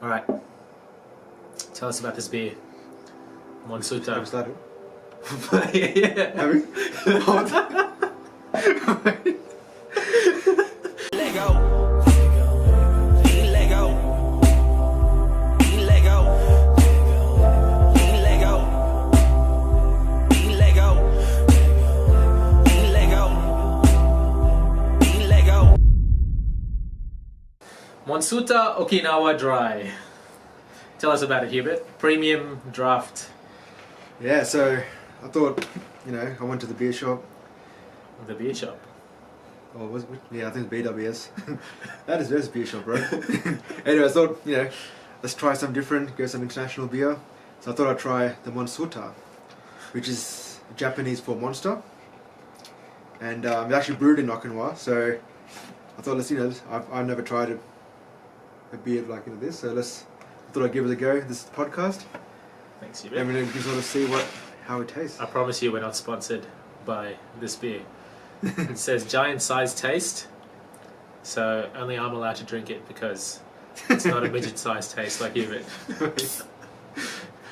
Alright. Tell us about this beer. Monsuta. Have we started? Yeah. Have we? Let go. Let go. Let go. Let go. Let go. Let go. Let go. Monsuta Okinawa Dry. Tell us about it, Hubert. Premium draft. Yeah, so I thought, I went to the beer shop. The beer shop. Oh, was it? Yeah, I think it's BWS. That is there's a beer shop, bro. Anyway, I thought, let's try something different, get some international beer. So I thought I'd try the Monsuta, which is Japanese for monster. And it's actually brewed in Okinawa, so I thought I've never tried a beer like this, so I thought I'd give it a go, this podcast. Thanks, Hubert. And we can sort of see how it tastes. I promise you we're not sponsored by this beer. It says giant size taste, so only I'm allowed to drink it because it's not a midget size taste like Hubert.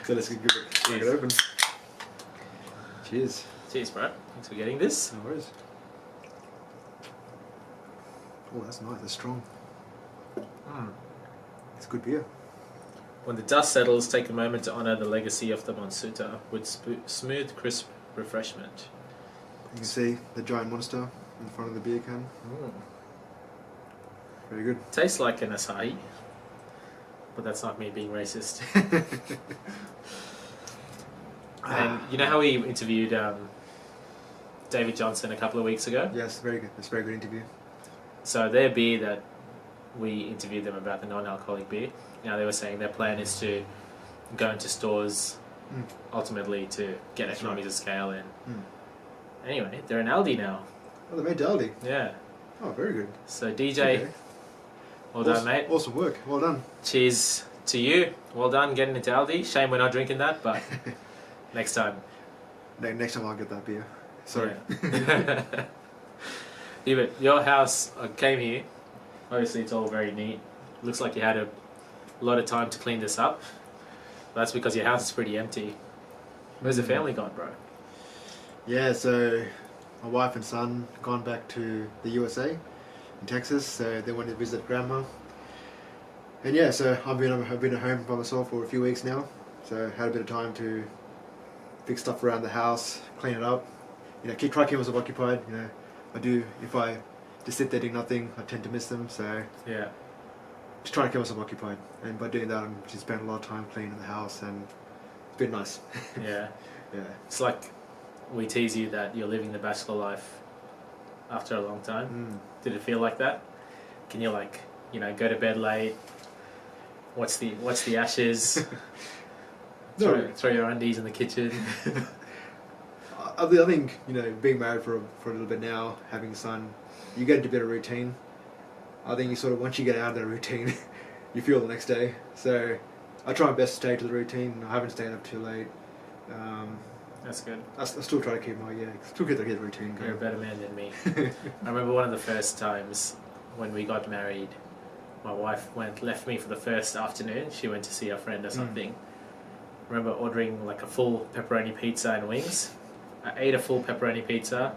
So let's give it crack it open. Cheers. Cheers, bro. Thanks for getting this. No worries. Oh, that's nice. That's strong. It's good beer. When the dust settles, take a moment to honour the legacy of the Monsuta with smooth, crisp refreshment. You can see the giant monster in front of the beer can. Very good. Tastes like an Asahi, but that's not me being racist. And you know how we interviewed David Johnson a couple of weeks ago? Yes, very good. It's a very good interview. So their beer that we interviewed them about, the non-alcoholic beer, they were saying their plan is to go into stores ultimately to get economies of scale in. Anyway, they're in Aldi now. Oh, they made Aldi. Yeah. Oh, very good. So DJ, Okay. well done, mate. Awesome work. Well done. Cheers to you. Well done getting into Aldi. Shame we're not drinking that, but next time. Next time I'll get that beer. Sorry. Yeah. Hubert, your house, I came here. Obviously, it's all very neat. Looks like you had a lot of time to clean this up. That's because your house is pretty empty. Where's the family gone, bro? Yeah, so my wife and son gone back to the USA, in Texas, so they wanted to visit grandma. And yeah, so I've been at home by myself for a few weeks now, so had a bit of time to fix stuff around the house, clean it up, try to keep myself occupied. I do, if I just sit there doing nothing, I tend to miss them, so Yeah. just trying to keep myself occupied. And by doing that, I'm just spending a lot of time cleaning the house, and it's been nice. Yeah. Yeah. It's like we tease you that you're living the bachelor life after a long time. Did it feel like that? Can you go to bed late, watch the ashes, No. throw your undies in the kitchen? I think, being married for a little bit now, having a son, you get into a bit of routine. I think you sort of, once you get out of that routine, you feel the next day. So I try my best to stay to the routine. I haven't stayed up too late. That's good. I still try to keep the routine going. You're a better man than me. I remember one of the first times when we got married, my wife left me for the first afternoon. She went to see a friend or something. I remember ordering like a full pepperoni pizza and wings. I ate a full pepperoni pizza,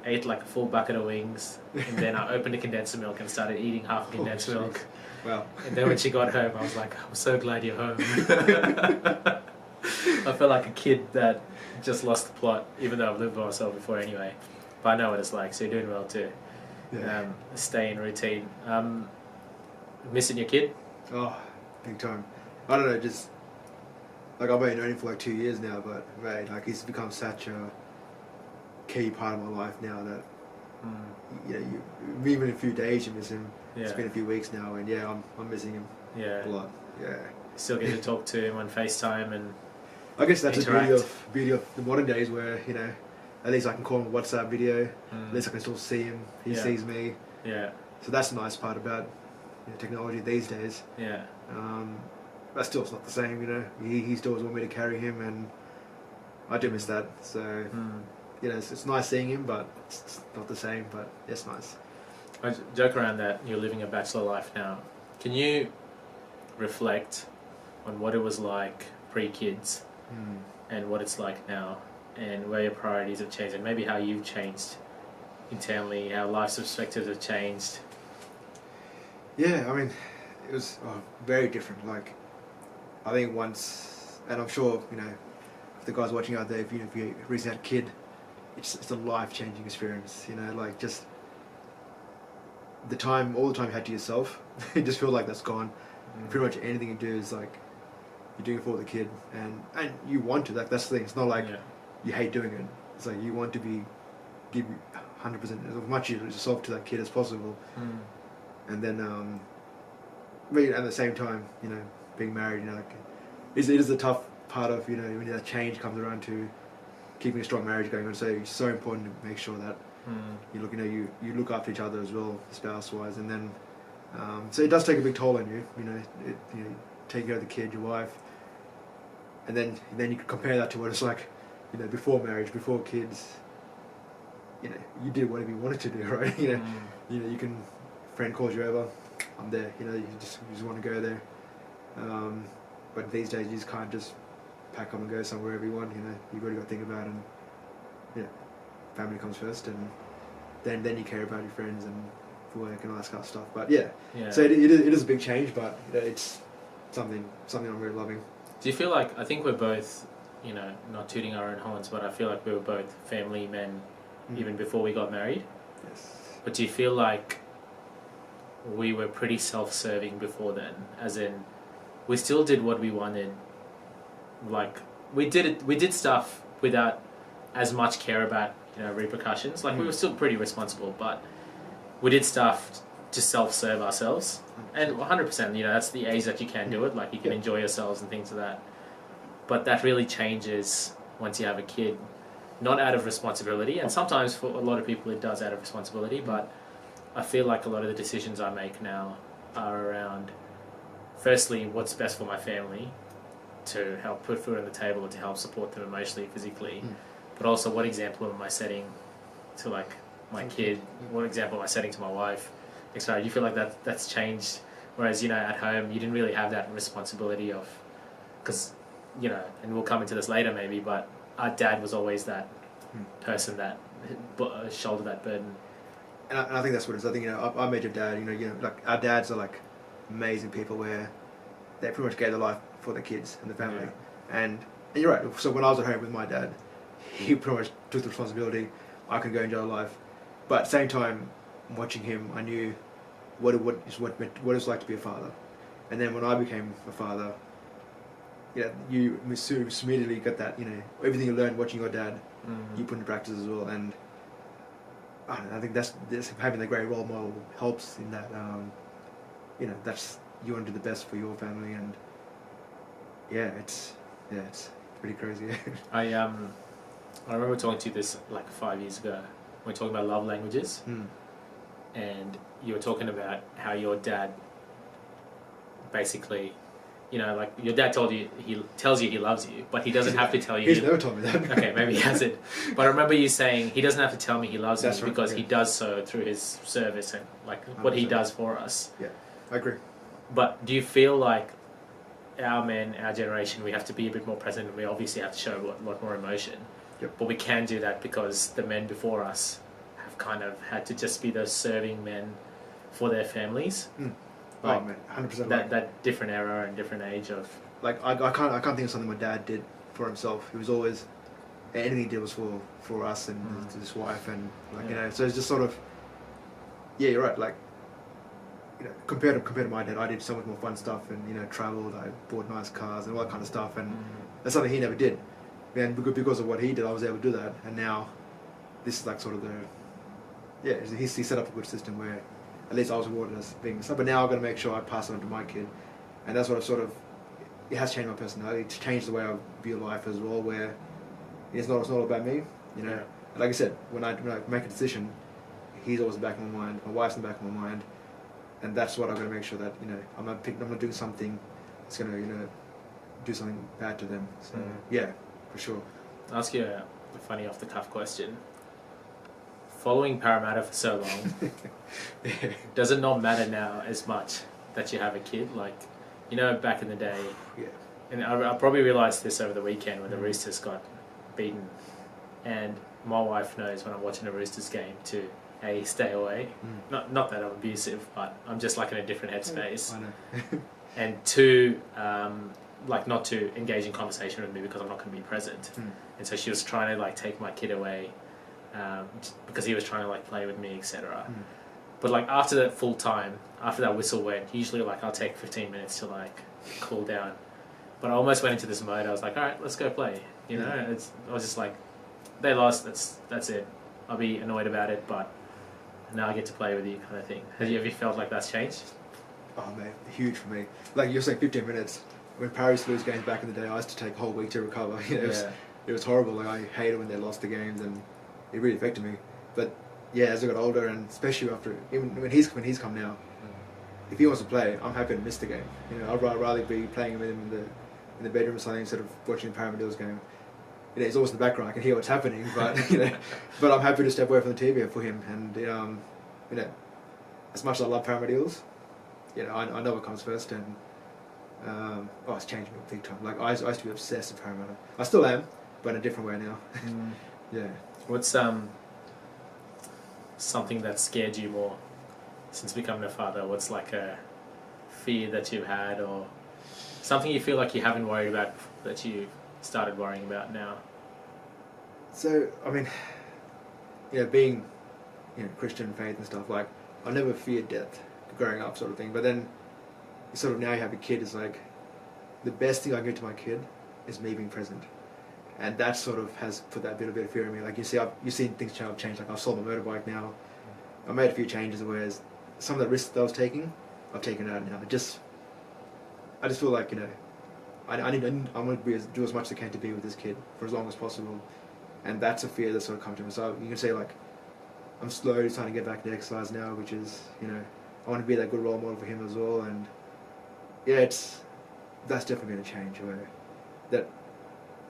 ate like a full bucket of wings, and then I opened a condensed milk and started eating half a condensed milk. Wow. And then when she got home, I was like, I'm so glad you're home. I felt like a kid that just lost the plot, even though I've lived by myself before anyway. But I know what it's like, so you're doing well too. Yeah. Stay in routine. Missing your kid? Oh, big time. I don't know, just I've only known him for 2 years now, but mate, he's become such a key part of my life now that even a few days you miss him. Yeah. It's been a few weeks now, and yeah, I'm missing him Yeah. a lot. Yeah. Still get to talk to him on FaceTime and I guess that's interact. the beauty of the modern days, where at least I can call him a WhatsApp video. At least I can still see him. He sees me. Yeah. So that's the nice part about technology these days. Yeah. But still, it's not the same. He still doesn't want me to carry him, and I do miss that. So it's nice seeing him, but it's not the same. But it's nice. I joke around that you're living a bachelor life now. Can you reflect on what it was like pre-kids Mm. and what it's like now, and where your priorities have changed, and maybe how you've changed internally, how life's perspectives have changed. Yeah, I mean, it was very different. Like, I think once, and I'm sure, you know, if the guys watching out there, if you recently had a kid, it's a life-changing experience, you know, like just all the time you had to yourself, you just feel like that's gone. Pretty much anything you do is like, you're doing it for the kid, and you want to, like, that's the thing, it's not like you hate doing it, it's like you want to give 100% as much of yourself to that kid as possible. And then but at the same time, you know, being married, you know, like, it is a tough part of, you know, when that change comes around to keeping a strong marriage going on. So it's so important to make sure that you look, you know, you look after each other as well, spouse wise, and then so it does take a big toll on you, you know, taking care of the kid, your wife, and then you can compare that to what it's like, you know, before marriage, before kids. You know, you did whatever you wanted to do, right? You know, you can, friend calls you over, I'm there. You know, you just want to go there. But these days you just can't just pack up and go somewhere wherever you want. You know, you've really got to think about it, and yeah, family comes first, and then you care about your friends and work and all that kind of stuff. But yeah. So it is a big change, but you know, it's something I'm really loving. Do you feel like, I think we're both, you know, not tooting our own horns, but I feel like we were both family men even before we got married. Yes. But do you feel like we were pretty self-serving before then? As in, we still did what we wanted. Like, we did stuff without as much care about, you know, repercussions. Like, we were still pretty responsible, but we did stuff to self-serve ourselves. And 100%, you know, that's the age that you can do it. Like, you can enjoy yourselves and things like that. But that really changes once you have a kid. Not out of responsibility, and sometimes for a lot of people it does out of responsibility, but I feel like a lot of the decisions I make now are around, firstly, what's best for my family, to help put food on the table and to help support them emotionally, physically, but also what example am I setting to, like, my kid, what example am I setting to my wife, etc. You feel like that's changed, whereas, you know, at home you didn't really have that responsibility of, because, you know, and we'll come into this later maybe, but our dad was always that person that shouldered that burden. And I think that's what it is. I think, you know, I met your dad, you know, like, our dads are like amazing people where they pretty much gave their life for their kids and the family. And you're right, so when I was at home with my dad, he pretty much took the responsibility. I could go enjoy life. But at the same time, watching him, I knew what it's like to be a father. And then when I became a father, you know, you immediately got that, you know, everything you learned watching your dad, you put into practice as well. And I don't know, I think that's having a great role model helps in that. You know, that's, you want to do the best for your family, and it's pretty crazy. I remember talking to you this like 5 years ago. We were talking about love languages, and you were talking about how your dad basically, you know, like, your dad he tells you he loves you, but he doesn't have to tell you. He's never told me that. Okay, maybe he hasn't. But I remember you saying he doesn't have to tell me he loves me because right, he does so through his service and, like, what he does for us. Yeah, I agree. But do you feel like our men, our generation, we have to be a bit more present, and we obviously have to show a lot more emotion? Yep. But we can do that because the men before us have kind of had to just be those serving men for their families. Like, oh man, 100%. That different era and different age of, like, I can't think of something my dad did for himself. He was always, anything he did was for us and his wife, and like, you know, so it's just sort of, yeah, you're right, like, you know, compared to my dad, I did so much more fun stuff, and, you know, travelled, I bought nice cars and all that kind of stuff, and that's something he never did. And because of what he did, I was able to do that, and now this is like sort of he set up a good system where at least I was rewarded as being stuff, but now I've got to make sure I pass it on to my kid, and that's what I've sort of, it has changed my personality, it's changed the way I view life as well, where it's not all about me, you know. Like I said, when I make a decision, he's always in the back of my mind, my wife's in the back of my mind, and that's what I've got to make sure that, you know, I'm not doing something that's going to, you know, do something bad to them. So yeah, for sure. I'll ask you a funny off the cuff question. Following Parramatta for so long, does it not matter now as much that you have a kid? Like, you know, back in the day, Yeah. and I probably realised this over the weekend when the Roosters got beaten, and my wife knows when I'm watching a Roosters game to stay away. Not that I'm abusive, but I'm just like in a different headspace. I know. And two, like not to engage in conversation with me because I'm not going to be present. And so she was trying to like take my kid away because he was trying to like play with me, etc. But like after that full time, after that whistle went, usually like I'll take 15 minutes to like cool down. But I almost went into this mode. I was like, all right, let's go play. You know, I was just like, they lost. That's it. I'll be annoyed about it, but now I get to play with you, kind of thing. Have you felt like that's changed? Oh man, huge for me. Like you're saying, 15 minutes. When Paris lose games back in the day, I used to take a whole week to recover. You know, it was horrible. Like I hated when they lost the games, and it really affected me. But yeah, as I got older, and especially after, even when he's come now, if he wants to play, I'm happy to miss the game. You know, I'd rather be playing with him in the bedroom or something instead of watching the Parramadeals game. You know, he's always in the background. I can hear what's happening, but you know, but I'm happy to step away from the TV for him. And you know, as much as I love Parramadeals, you know, I know what comes first, and it's changed me big time. Like I used to be obsessed with Parramatta. I still am, but in a different way now. Yeah. What's something that scared you more since becoming a father? What's like a fear that you've had, or something you feel like you haven't worried about that you started worrying about now? So I mean, you know, being Christian faith and stuff, like I never feared death growing up, sort of thing. But then, sort of now you have a kid, is like the best thing I can give to my kid is me being present, and that sort of has put that bit of fear in me. Like you've seen things change. Like I've sold my motorbike now. I made a few changes, whereas some of the risks that I was taking, I've taken out now. I just feel like I want to do as much as I can to be with this kid for as long as possible, and that's a fear that's sort of come to me. So you can say like I'm slowly starting to get back to exercise now, which is I want to be that good role model for him as well, and yeah, that's definitely going to change. Where that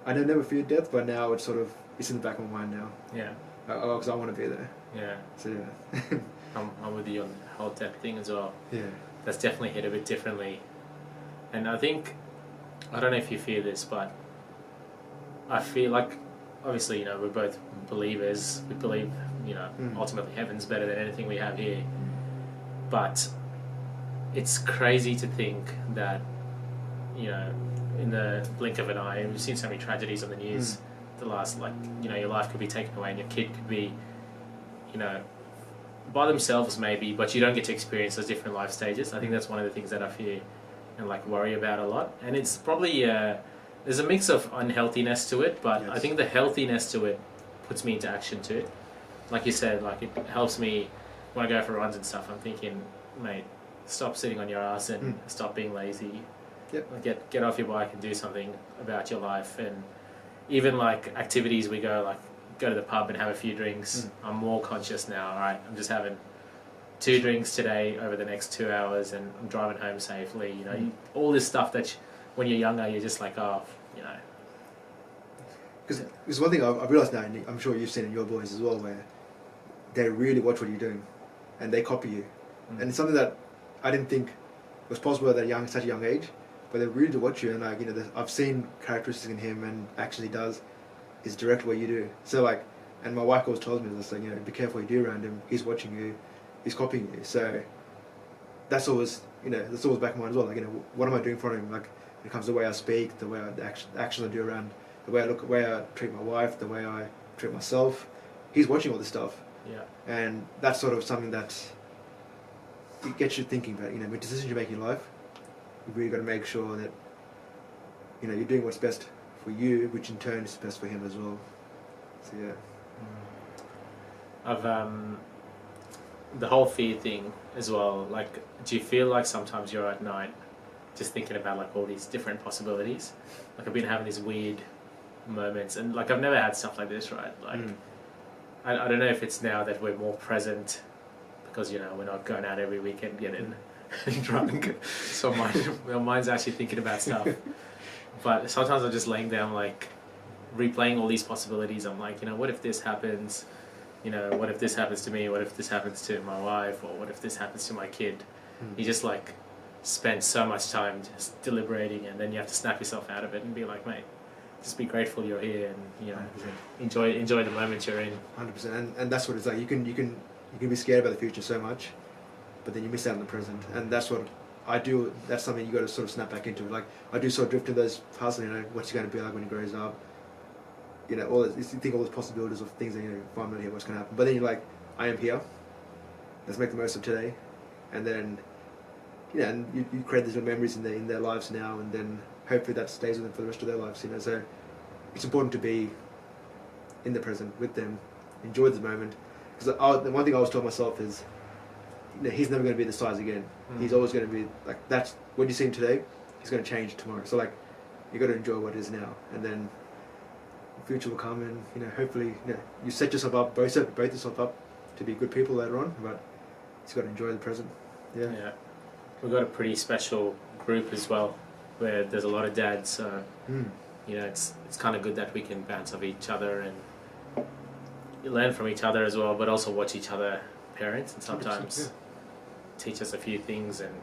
I never feared death, but now it's in the back of my mind now. Yeah. Because I want to be there. Yeah. So yeah. I'm with you on the whole death thing as well. Yeah. That's definitely hit a bit differently, and I think I don't know if you fear this, but I feel like obviously we're both believers. We believe ultimately heaven's better than anything we have here. But it's crazy to think that, in the blink of an eye, we've seen so many tragedies on the news. The last, your life could be taken away and your kid could be, by themselves maybe, but you don't get to experience those different life stages. I think that's one of the things that I fear and worry about a lot. And it's probably, there's a mix of unhealthiness to it, but I think the healthiness to it puts me into action too. Like you said, it helps me when I go for runs and stuff. I'm thinking, mate, stop sitting on your ass and stop being lazy. Yep. Get off your bike and do something about your life. And even activities we go to the pub and have a few drinks. I'm more conscious now. All right, I'm just having 2 drinks today over the next 2 hours, and I'm driving home safely. All this stuff that when you're younger, you're just like, Because there's one thing I've realised now, and I'm sure you've seen it in your boys as well, where they really watch what you're doing, and they copy you. And it's something that I didn't think was possible at such a young age, but they really do watch you. And I've seen characteristics in him and actions he does is direct what you do. So and my wife always tells me this, be careful what you do around him. He's watching you, he's copying you. So that's always back in mind as well. What am I doing for him? When it comes to the way I speak, the way the actions I do around, the way I look, the way I treat my wife, the way I treat myself. He's watching all this stuff. Yeah. And that's sort of something that it gets you thinking about, with decisions you make in life, you've really got to make sure that, you're doing what's best for you, which in turn is best for him as well. So yeah. I've the whole fear thing as well. Do you feel like sometimes you're at night just thinking about all these different possibilities? I've been having these weird moments, and I've never had stuff like this, right? I don't know if it's now that we're more present because we're not going out every weekend getting drunk, so my mind's actually thinking about stuff. But sometimes I'm just laying down replaying all these possibilities. I'm what if this happens? What if this happens to me? What if this happens to my wife? Or what if this happens to my kid? You just spend so much time just deliberating, and then you have to snap yourself out of it and be like, mate, just be grateful you're here, and you know, 100%. enjoy the moment you're in. 100%, and that's what it's like. You can be scared about the future so much, but then you miss out on the present, and that's what I do. That's something you got to sort of snap back into. Like I do sort of drift to those paths. You know, what's he going to be like when he grows up? You know, all this, you think all those possibilities of things that, you know, if I'm not here, what's going to happen? But then you're like, I am here. Let's make the most of today, and then, you know, and you create these little memories in their lives now, and then hopefully that stays with them for the rest of their lives. You know, so it's important to be in the present with them, enjoy the moment. Because the one thing I always told myself is, you know, he's never going to be this size again. He's always going to be like that's when you see him today, he's going to change tomorrow. So like, you got to enjoy what is now, and then the future will come, and you know, hopefully, you know, you set yourself up, both yourself up to be good people later on. But you've got to enjoy the present. Yeah. Yeah, we've got a pretty special group as well, where there's a lot of dads. So you know, it's kind of good that we can bounce off each other and learn from each other as well, but also watch each other parent, and sometimes teach us a few things. And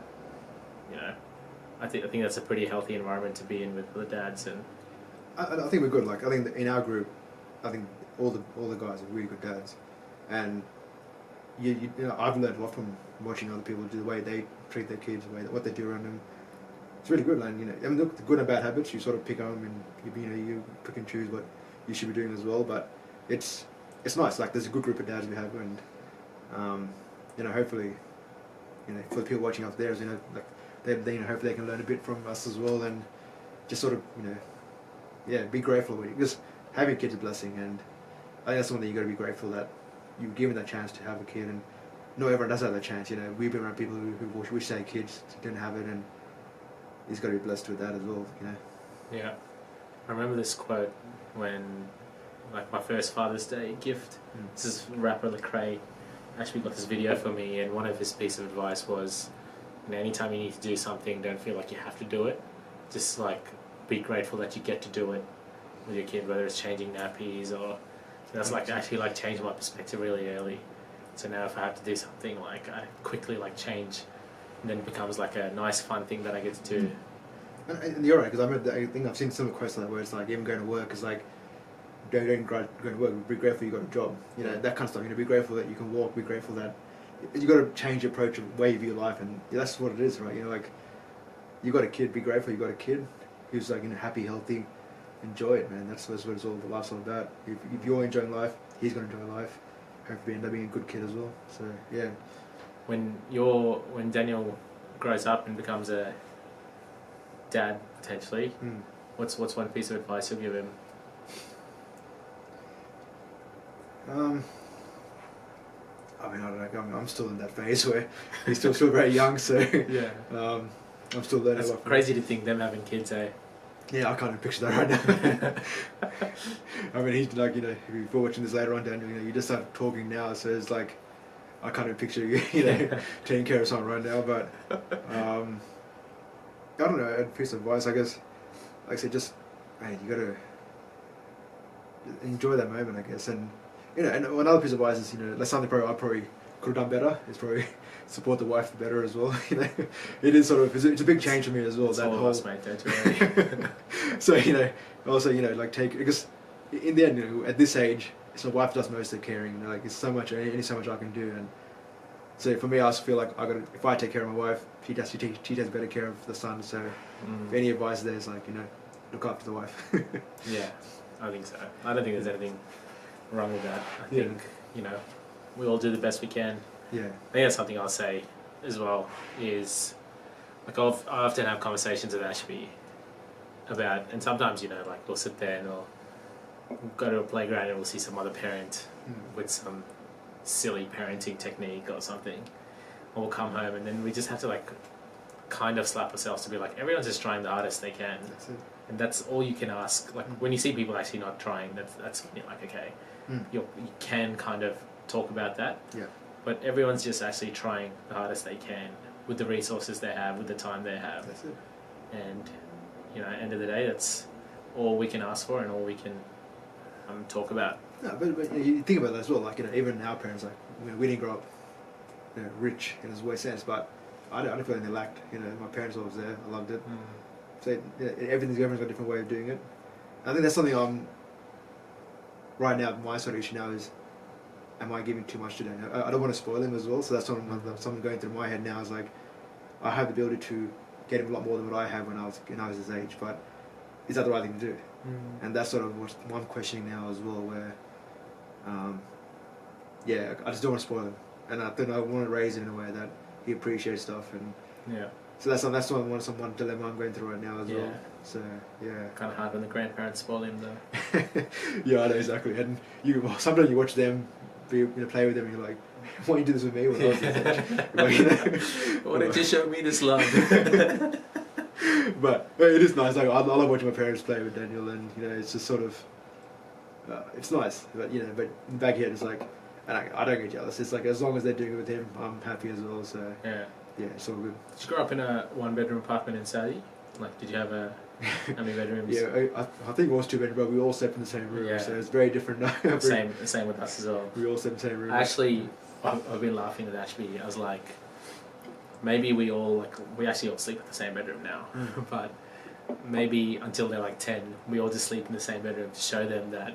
you know, I think that's a pretty healthy environment to be in with the dads. And I think we're good. Like I think that in our group, I think all the guys are really good dads, and you know, I've learned a lot from watching other people do the way they treat their kids, the way what they do around them. It's really good, and you know, I mean, look, the good and bad habits you sort of pick on them, and you pick and choose what you should be doing as well. But it's nice. Like there's a good group of dads we have, and you know, hopefully, you know, for the people watching upstairs, you know, like they you know, hopefully they can learn a bit from us as well, and just sort of, you know, yeah, be grateful because having kids is a blessing, and I think that's something you got to be grateful that you're given that chance to have a kid, and not everyone does have that chance. You know, we've been around people who wish they had kids, didn't have it, and he's got to be blessed with that as well. You know. yeah, I remember this quote when, like, my first Father's Day gift. This is rapper Lecrae actually got this video for me, and one of his pieces of advice was, you know, anytime you need to do something, don't feel like you have to do it. Just like be grateful that you get to do it with your kid, whether it's changing nappies or that's like actually like changed my perspective really early. So now if I have to do something, like I quickly like change, and then it becomes like a nice fun thing that I get to do. And you're right, because I think I've seen some quotes like that where it's like even going to work is like don't go to work, be grateful you got a job, you know, that kind of stuff. You know, be grateful that you can walk, be grateful that you got to change your approach of way you view life, and that's what it is, right? You know, like you got a kid, be grateful you got a kid who's like, you know, happy, healthy, enjoy it, man. That's what it's all. Life's all about. If you're enjoying life, he's gonna enjoy life. Hopefully, end up being a good kid as well. So yeah. When Daniel grows up and becomes a dad potentially, what's one piece of advice you'll give him? I mean, I don't know. I'm still in that phase where he's still very young, so Yeah. I'm still learning. It's crazy to think them having kids, eh? Yeah, I can't even picture that right now. I mean, he's like, you know, if you're watching this later on, Daniel, you know, you just start talking now, so it's like, I can't even picture you, you know, taking care of someone right now. But I don't know, a piece of advice, I guess, like I said, just, hey, you gotta enjoy that moment, I guess, and you know, and another piece of advice is, you know, that's something I probably could have done better. Is probably support the wife better as well. You know, it is sort of it's a big change for me as well. It's that all whole of us, mate, don't worry. So you know, also you know, like take because in the end, you know, at this age, it's my wife does most of the caring. You know, like it's so much, only so much I can do, and so for me, I also feel like if I take care of my wife, she takes better care of the son. So if any advice there is like, you know, look after the wife. Yeah, I think so. I don't think there's anything wrong with that. I think, you know, we all do the best we can. Yeah. I think that's something I'll say as well is, like, I often have conversations with Ashby about, and sometimes, you know, like we'll sit there and we'll go to a playground and we'll see some other parent with some silly parenting technique or something, or we'll come home and then we just have to like kind of slap ourselves to be like, everyone's just trying the hardest they can. That's it. And that's all you can ask. Like when you see people actually not trying, that's you know, like, okay, you can kind of talk about that. Yeah. But everyone's just actually trying the hardest they can with the resources they have, with the time they have. That's it. And you know, at the end of the day, that's all we can ask for and all we can talk about. No, but you think about that as well. Like, you know, even our parents, like, you know, we didn't grow up, you know, rich in its way sense, but I don't feel anything lacked. You know, my parents were always there. I loved it. So everyone's got a different way of doing it. I think that's something I'm right now. My sort of issue now is, am I giving too much to them? I don't want to spoil them as well. So that's something going through my head now. Is like, I have the ability to get him a lot more than what I had when I was his age. But is that the right thing to do? And that's sort of what I'm questioning now as well. Where, yeah, I just don't want to spoil him, and I think I want to raise him in a way that he appreciates stuff, and so that's one dilemma I'm going through right now as well. So kind of hard when the grandparents spoil him though. Yeah, I know exactly. And sometimes you watch them play with them, and you're like, why don't you do this with me when I was this age? Why don't you show me this love? But it is nice. Like I love watching my parents play with Daniel, and it's just sort of it's nice. But but in the back of your head, it's like, and I don't get jealous. It's like, as long as they're doing it with him, I'm happy as well. So yeah, it's all good. Did you grow up in a 1-bedroom apartment in Saudi? Like, did you have how many bedrooms? Yeah, I think it was 2 bedroom, but we all slept in the same room. So it's very different now. Same with us as well. We all slept in the same room. Actually, I've been laughing at Ashby. I was like, maybe we actually all sleep in the same bedroom now, but maybe until they're like 10, we all just sleep in the same bedroom to show them that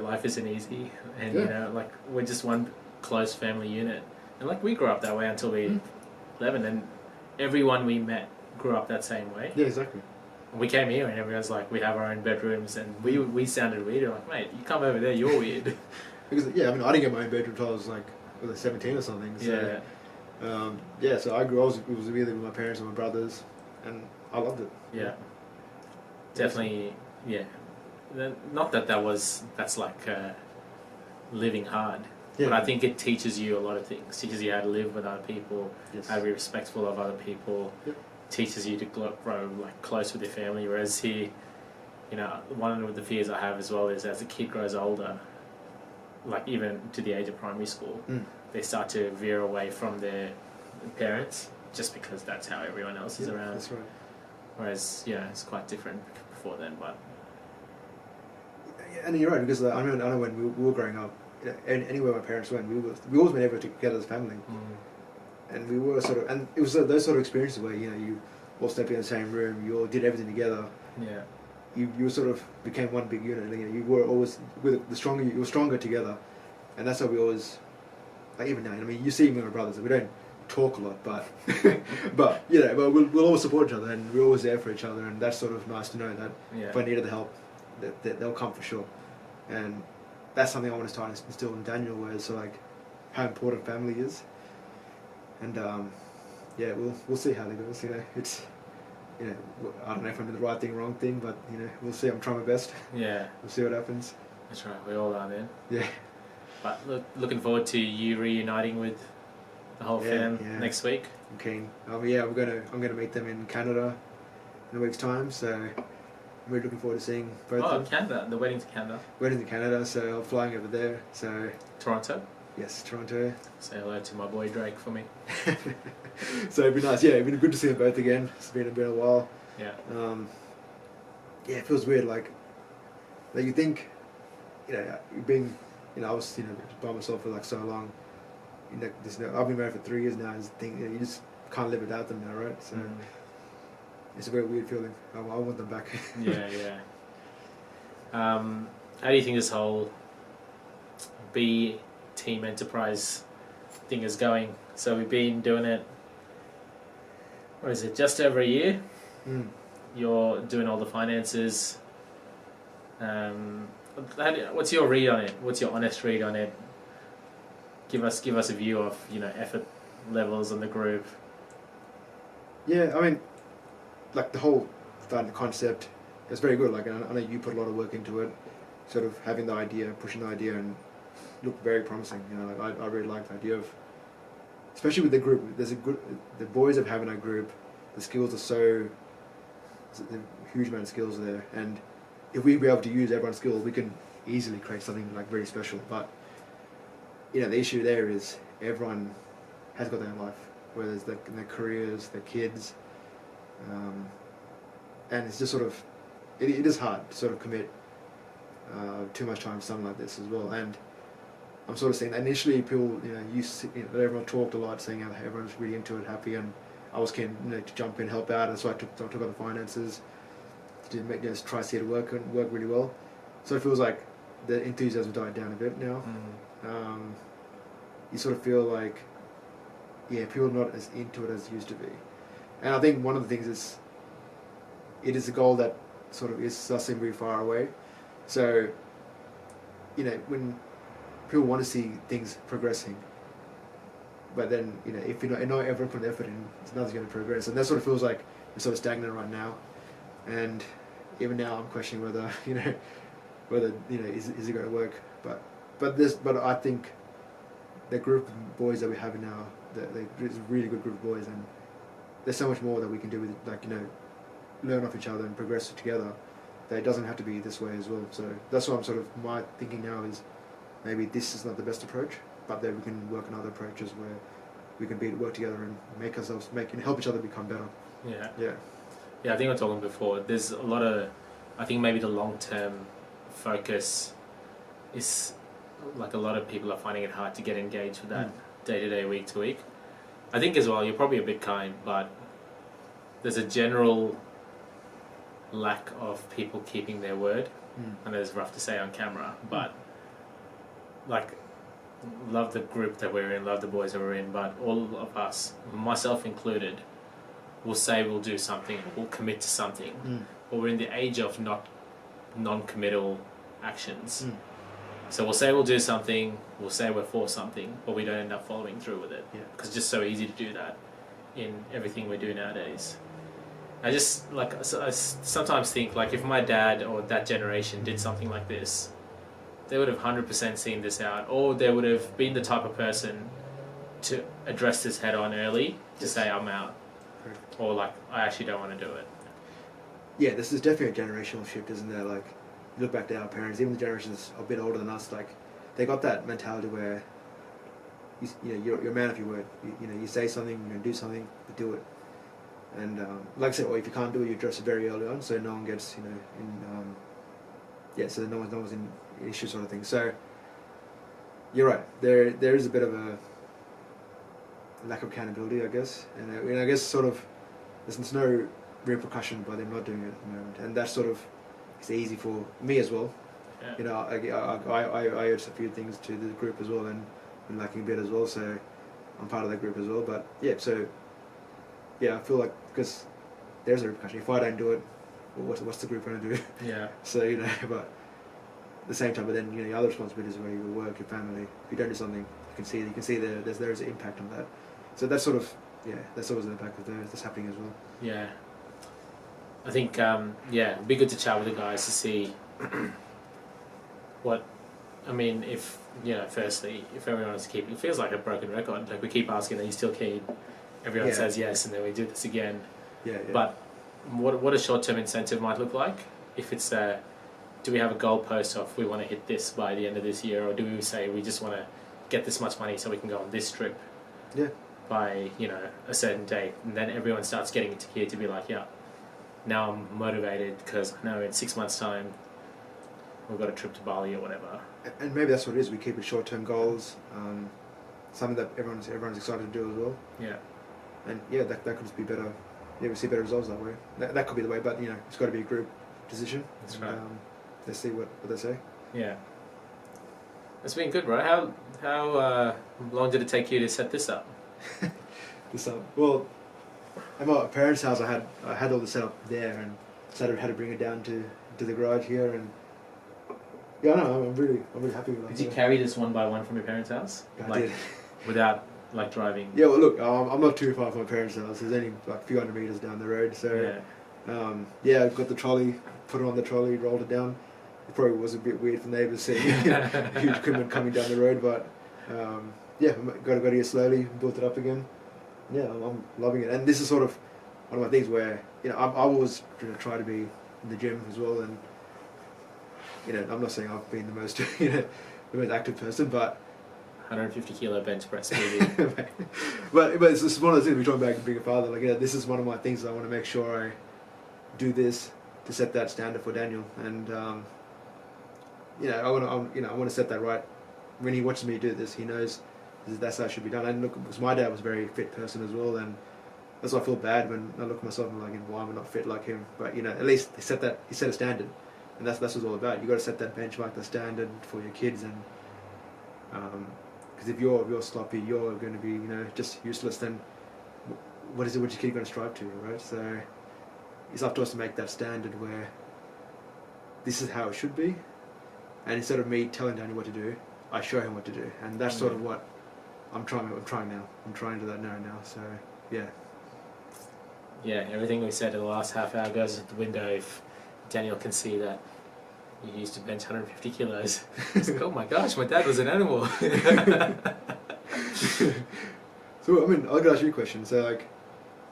life isn't easy, and like, we're just one close family unit, and like, we grew up that way until we 11, and everyone we met grew up that same way. Yeah, exactly. We came here and everyone's like, we have our own bedrooms, and we sounded weird. We're like, mate, you come over there, you're weird. Because I didn't get my own bedroom until I was like 17 or something. So, so I grew. It was really with my parents and my brothers, and I loved it. Yeah, definitely. Yeah, not that's like living hard. Yeah. But I think it teaches you a lot of things. It teaches you how to live with other people, how to be respectful of other people. Yep. Teaches you to grow like close with your family. Whereas here, one of the fears I have as well is, as a kid grows older, like even to the age of primary school, they start to veer away from their parents just because that's how everyone else is around. That's right. Whereas it's quite different before then. But and you're right, because I know when we were growing up, anywhere my parents went, we always went everywhere together as a family. And we were and it was those sort of experiences where you all slept in the same room, you all did everything together. Yeah. You sort of became one big unit. You were always you were stronger together, and that's how we always. Like even now, you see me and my brothers. We don't talk a lot, but but we'll always support each other, and we're always there for each other, and that's sort of nice to know that if I needed the help, that they'll come for sure. And that's something I want to start to instill in Daniel, where it's like how important family is. And we'll see how that goes. It's I don't know if I'm doing the right thing, wrong thing, but we'll see. I'm trying my best. Yeah, we'll see what happens. That's right. We all are, man. Yeah. But looking forward to you reuniting with the whole fam next week. I'm keen. I'm gonna meet them in Canada in a week's time. So I'm really looking forward to seeing both of them. Canada. The wedding's in Canada. Wedding's in Canada, so I'm flying over there. So Toronto. Yes, Toronto. Say hello to my boy Drake for me. So it'd be nice. Yeah, it'd be good to see them both again. It's been a while. Yeah. It feels weird. Like you think, being, I was by myself for like so long. I've been married for 3 years now. You just can't live without them now, right? So it's a very weird feeling. I want them back. Yeah. How do you think this whole team enterprise thing is going? So we've been doing it, what is it, just over a year? You're doing all the finances. What's your read on it? What's your honest read on it? Give us a view of effort levels in the group. Yeah, like the whole starting the concept, it's very good. Like I know you put a lot of work into it, sort of having the idea, pushing the idea, and looked very promising. I really like the idea of, especially with the group. The boys of having a group, the skills are a huge amount of skills there, and if we be able to use everyone's skills, we can easily create something like very special. But the issue there is everyone has got their own life, whether it's their careers, their kids, and it's just sort of it is hard to sort of commit too much time to something like this as well. And I'm sort of saying that initially people, everyone talked a lot, saying how everyone's really into it, happy, and I was keen, to jump in, help out, and so I took over the finances to make try to see it work really well. So it feels like the enthusiasm died down a bit now. You sort of feel like, people are not as into it as used to be, and I think one of the things is, it is a goal that sort of does seem really far away. So, when people want to see things progressing, but then if you're not ever put effort in, nothing's going to progress, and that sort of feels like we're sort of stagnant right now. And even now, I'm questioning whether is it going to work? But I think the group of boys that we have now, it's a really good group of boys, and there's so much more that we can do with learn off each other and progress together. That it doesn't have to be this way as well. So that's what I'm sort of my thinking now is, maybe this is not the best approach, but that we can work on other approaches where we can work together and help each other become better. Yeah, I think I was talking before. There's a lot of, I think maybe the long-term focus is, like, a lot of people are finding it hard to get engaged with that day-to-day, week-to-week. I think as well, you're probably a bit kind, but there's a general lack of people keeping their word. I know it's rough to say on camera, but like, love the group that we're in, love the boys that we're in, but all of us, myself included, will say we'll do something, we'll commit to something, but we're in the age of non-committal actions. So we'll say we'll do something, we'll say we're for something, but we don't end up following through with it, because it's just so easy to do that in everything we do nowadays. I sometimes think, like, if my dad or that generation did something like this, they would have 100% seen this out, or they would have been the type of person to address this head on early, to say I'm out, or like, I actually don't want to do it. Yeah, this is definitely a generational shift, isn't there? Like, you look back to our parents, even the generations a bit older than us, like, they got that mentality where you're a man of your word. You say something, you're gonna do something, you do it. And like I said, or if you can't do it, you address it very early on, so no one gets so no one's in issues, sort of thing. So you're right. There is a bit of a lack of accountability, I guess, and I guess sort of there's no repercussion by them not doing it at the moment, and that sort of is easy for me as well. I urged a few things to the group as well, and been lacking a bit as well, so I'm part of that group as well. But I feel like, because there's a repercussion. If I don't do it, well, what's the group going to do? So but at the same time, but then the other responsibilities where you work, your family. If you don't do something, you can see there's an impact on that. So that's sort of that's always an impact that's happening as well. Yeah, I think it'd be good to chat with the guys to see what. I mean, if firstly, if everyone is keeping, it feels like a broken record. Like, we keep asking, are you still keen? Everyone says yes, and then we do this again. But what a short-term incentive might look like, if it's do we have a goalpost of we want to hit this by the end of this year, or do we say we just want to get this much money so we can go on this trip by a certain date, and then everyone starts getting into gear to be like, now I'm motivated because I know in 6 months' time we've got a trip to Bali or whatever. And maybe that's what it is. We keep it short-term goals, something that everyone's excited to do as well. And that could just be better. We see better results that way. That could be the way, but it's got to be a group decision. That's right. Let's see what they say. Yeah, it's been good, right? How long did it take you to set this up? Well, at my parents' house, I had all the setup there, and so I had to bring it down to the garage here, and I'm really happy with it. Did you carry this one by one from your parents' house? I did. Without driving? Yeah, well, look, I'm not too far from my parents' house. There's only like a few hundred meters down the road, so I got the trolley, put it on the trolley, rolled it down. It probably was a bit weird for neighbours seeing huge equipment coming down the road, but got to here slowly, built it up again. I'm loving it, and this is sort of one of my things where I always try to be in the gym as well, and I'm not saying I've been the most the most active person, but 150 kilo bench press, but it's just one of those things we talk about being a father. Like, this is one of my things I want to make sure I do this to set that standard for Daniel, and I want to set that right when he watches me do this, he knows that's how it should be done. And look, because my dad was a very fit person as well, and that's why I feel bad when I look at myself and I'm like, why am I not fit like him? But you know, at least he set a standard, and that's what it's all about. You got to set that benchmark, the standard for your kids, and because if you're sloppy, you're going to be, you know, just useless. Then what your kid going to strive to, right? So it's up to us to make that standard where this is how it should be, and instead of me telling Danny what to do, I show him what to do, and that's sort of what I'm trying now. I'm trying to do that now. So yeah. Yeah, everything we said in the last half hour goes out the window if Daniel can see that you used to bench 150 kilos. It's like, oh my gosh, my dad was an animal. So I mean, I'll ask you a question. So like,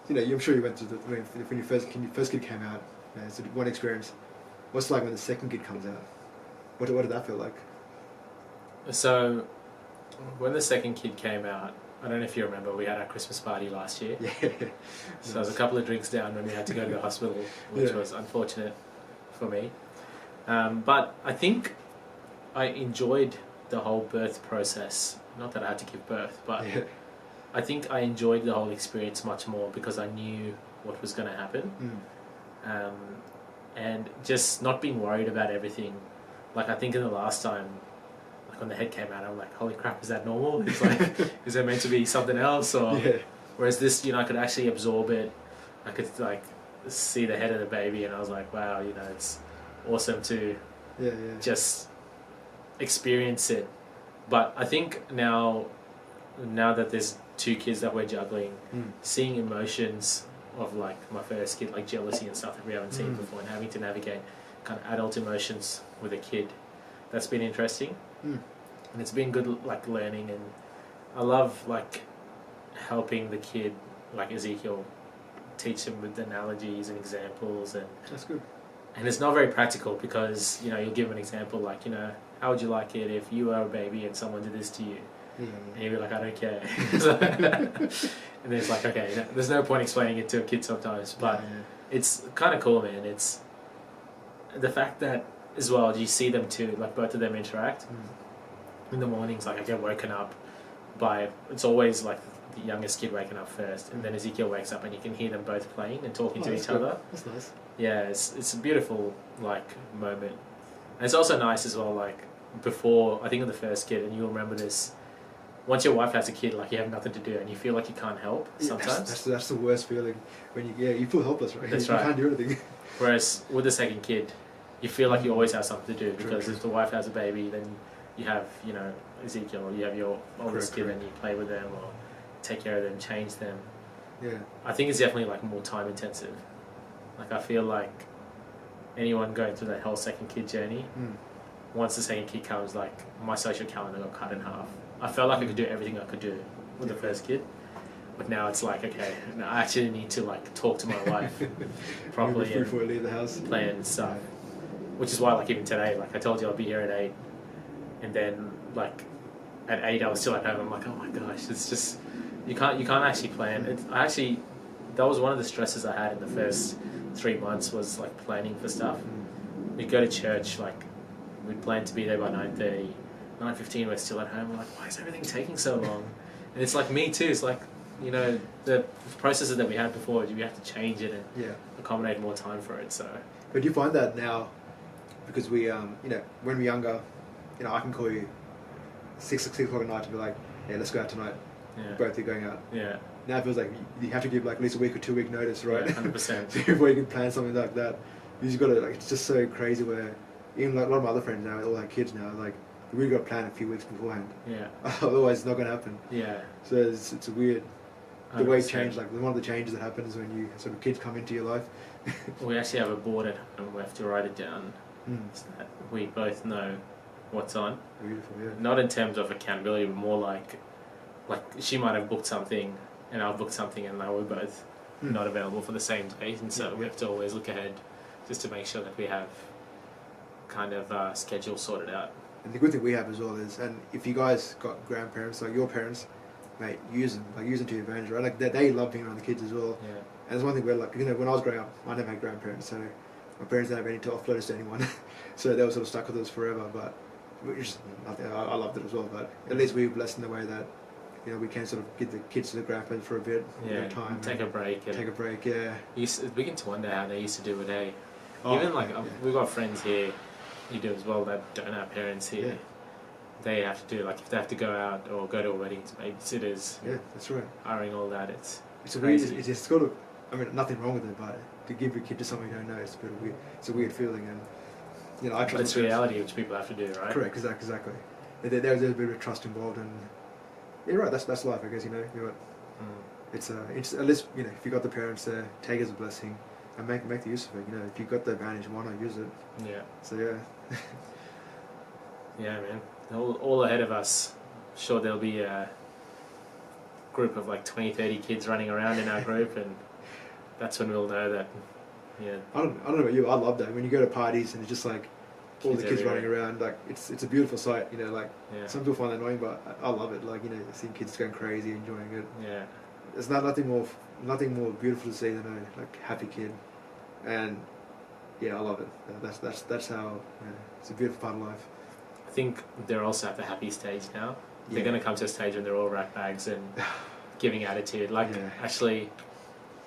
you know, I'm sure you went to when your first kid came out. So one experience. What's it like when the second kid comes out? What did that feel like? So, when the second kid came out, I don't know if you remember, we had our Christmas party last year. Yeah. So I was a couple of drinks down when we had to go to the hospital, which was unfortunate for me. But I think I enjoyed the whole birth process. Not that I had to give birth, but I think I enjoyed the whole experience much more because I knew what was going to happen. And just not being worried about everything. Like I think in the last time, when the head came out, I'm like, holy crap, is that normal? It's like, is there meant to be something else? Or whereas this, you know, I could actually absorb it. I could like see the head of the baby, and I was like, wow, you know, it's awesome to just experience it. But I think now that there's two kids that we're juggling, seeing emotions of like my first kid, like jealousy and stuff that we haven't seen before, and having to navigate kind of adult emotions with a kid, that's been interesting. And it's been good, like learning, and I love like helping the kid, like Ezekiel, teach him with analogies and examples, and that's good. And it's not very practical because, you know, you'll give an example like, you know, how would you like it if you were a baby and someone did this to you? And you'd be like, I don't care. And then it's like, okay, there's no point explaining it to a kid sometimes, but it's kind of cool, man. It's the fact that as well, you see them too, like both of them interact. In the mornings, like I get woken up by, it's always like the youngest kid waking up first, and then Ezekiel wakes up and you can hear them both playing and talking to each other. That's nice. Yeah, it's a beautiful like moment. And it's also nice as well, like before, I think of the first kid, and you'll remember this, once your wife has a kid, like you have nothing to do and you feel like you can't help sometimes. That's the worst feeling, when you feel helpless, right? That's you can't do anything. Whereas with the second kid, you feel like you always have something to do, because if the wife has a baby, then you have, you know, Ezekiel, or you have your oldest kid, and you play with them or take care of them, change them. Yeah. I think it's definitely like more time intensive. Like I feel like anyone going through that whole second kid journey, once the second kid comes, like my social calendar got cut in half. I felt like I could do everything I could do with the first kid, but now it's like, okay, I actually need to like talk to my wife properly before I leave the house, plan stuff. Which is why, like even today, like I told you I'll be here at 8, and then like at 8 I was still at home. I'm like, oh my gosh, it's just you can't actually plan. That was one of the stresses I had in the first 3 months, was like planning for stuff. We'd go to church, like we'd plan to be there by 9:30. 9:15 we're still at home. We're like, why is everything taking so long? And it's like me too. It's like, you know, the processes that we had before, we have to change it and accommodate more time for it. So, but do you find that now? Because we, you know, when we're younger, you know, I can call you 6 o'clock at night to be like, yeah, let's go out tonight. Both are going out. Now it feels like you have to give like at least a week or 2 week notice, right? 100%. Before you can plan something like that. You just got to, like, it's just so crazy where even like a lot of my other friends now, all have kids now, like we really got to plan a few weeks beforehand. Otherwise it's not going to happen. So it's a weird, the 100%. Way change, like one of the changes that happens when you sort of kids come into your life. We actually have a board at home. We have to write it down. So that we both know what's on. Beautiful, yeah. Not in terms of accountability, but more like she might have booked something and I've booked something, and now we're both not available for the same day, and so we have to always look ahead just to make sure that we have kind of schedule sorted out. And the good thing we have as well is, and if you guys got grandparents, like your parents, mate, use them to your advantage, right? Like they love being around the kids as well. And there's one thing where, like, you know, when I was growing up, I never had grandparents, so my parents didn't have any to offload us to anyone, so they were sort of stuck with us forever. But which is nothing. I loved it as well, but at least we were blessed in the way that we can sort of get the kids to the grandparents for a bit, Yeah, time, take a break. And take a break. Yeah. we begin to wonder how they used to do it, eh? Oh, Even like yeah. we've got friends here, you do as well, that don't have parents here. Yeah. They have to do, like, if they have to go out or go to a wedding, babysitters, Yeah, that's right. hiring all that. It's a weird. crazy. It's just got to. I mean, nothing wrong with it, but to give your kid to someone you don't know, it's a bit weird. It's a weird feeling, and I but trust. it's reality which people have to do, right? Correct. Exactly. There's a bit of trust involved, and you're right. That's life, I guess. You're right. It's at least if you got the parents there, take it as a blessing, and make the use of it. If you got the advantage, why not use it? Yeah. So yeah. Yeah, man. All ahead of us. Sure, there'll be a group of like 20, 30 kids running around in our group, and that's when we'll know that. Yeah. I don't know about you. I love that when you go to parties and it's just like all the kids running around. Like it's a beautiful sight. Like some people find that annoying, but I love it. Like seeing kids going crazy, enjoying it. Yeah. There's nothing more beautiful to see than a happy kid, and yeah, I love it. That's how it's a beautiful part of life. I think they're also at the happy stage now. Yeah. They're going to come to a stage when they're all rat bags and giving attitude. Like, actually,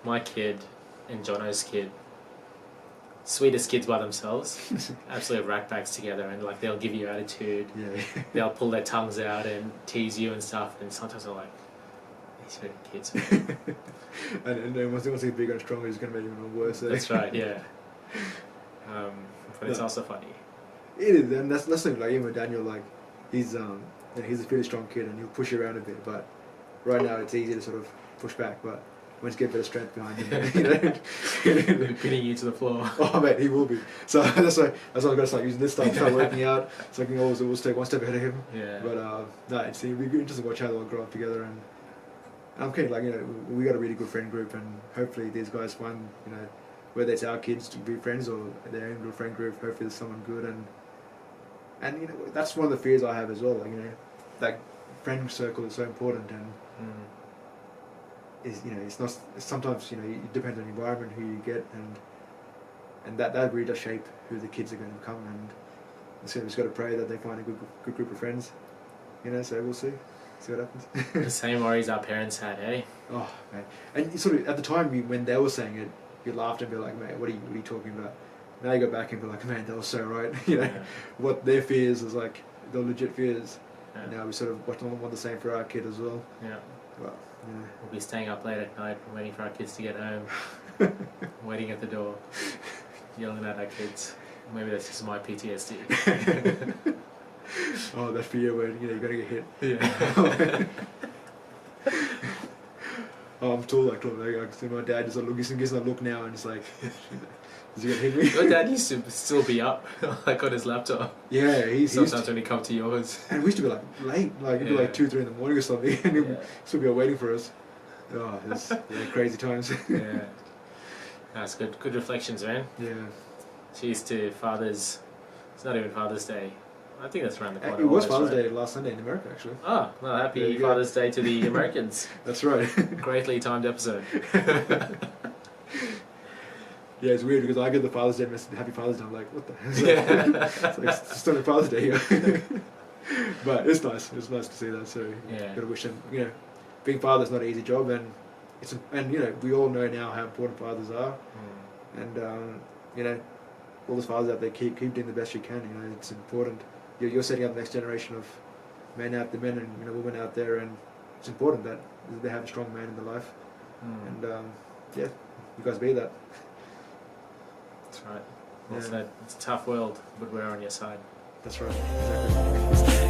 my kid and Jono's kid, sweetest kids by themselves, absolutely rat bags together, and like they'll give you attitude. Yeah. They'll pull their tongues out and tease you and stuff. And sometimes I'm like, these are kids. and then once they get bigger and stronger, it's going to make it even worse. That's right. Yeah. But it's also funny. It is, and that's the thing. Like even with Daniel, like he's a pretty strong kid, and he'll push you around a bit. But right now, it's easy to sort of push back. But once you get a bit of strength behind him, pinning you to the floor. Oh man, he will be. So that's why I've got to start using this stuff, start working out, so I can always take one step ahead of him. Yeah. But no, it'll be interesting to watch how they'll grow up together, and I'm keen. Like we got a really good friend group, and hopefully these guys find whether it's our kids to be friends or their own little friend group. Hopefully there's someone good, and that's one of the fears I have as well. Like that friend circle is so important, and it's not sometimes it depends on the environment, who you get, and that really does shape who the kids are going to become, and so we just got to pray that they find a good group of friends, so we'll see what happens. The same worries our parents had, eh? Oh man, and sort of at the time when they were saying it, you laughed and be like, man, what are you talking about? Now you go back and be like, man, they were so right. What their fears is like the legit fears. Yeah. And now we sort of want the same for our kid as well. Yeah. Well, We'll be staying up late at night waiting for our kids to get home, waiting at the door, yelling at our kids. Maybe that's just my PTSD. Oh, that fear where you're gonna get hit. Yeah. Oh, I'm tall. Like I see my dad just gives a look now, and it's like, is he gonna hit me? Your dad used to still be up, like on his laptop. Yeah, he's sometimes when he come to yours. And we used to be like late, like it'd be like 2-3 in the morning or something, and he'd still be waiting for us. Oh, it's crazy times. Yeah, that's good. Good reflections, man. Yeah. Cheers to Father's. It's not even Father's Day. I think that's around the corner. It was almost, Father's right? Day last Sunday in America, actually. Oh, well, happy Father's Day to the Americans. That's right. Greatly timed episode. Yeah, it's weird because I get the Father's Day message, Happy Father's Day. I'm like, what the hell? It's like, it's still a Father's Day here. But it's nice. It's nice to see that. So, gotta wish them. Being father is not an easy job, and we all know now how important fathers are, and all those fathers out there keep doing the best you can. It's important. You're setting up the next generation of men and women out there, and it's important that they have a strong man in their life, and you guys be that. That's right. Well said. It's a tough world, but we're on your side. That's right. Exactly.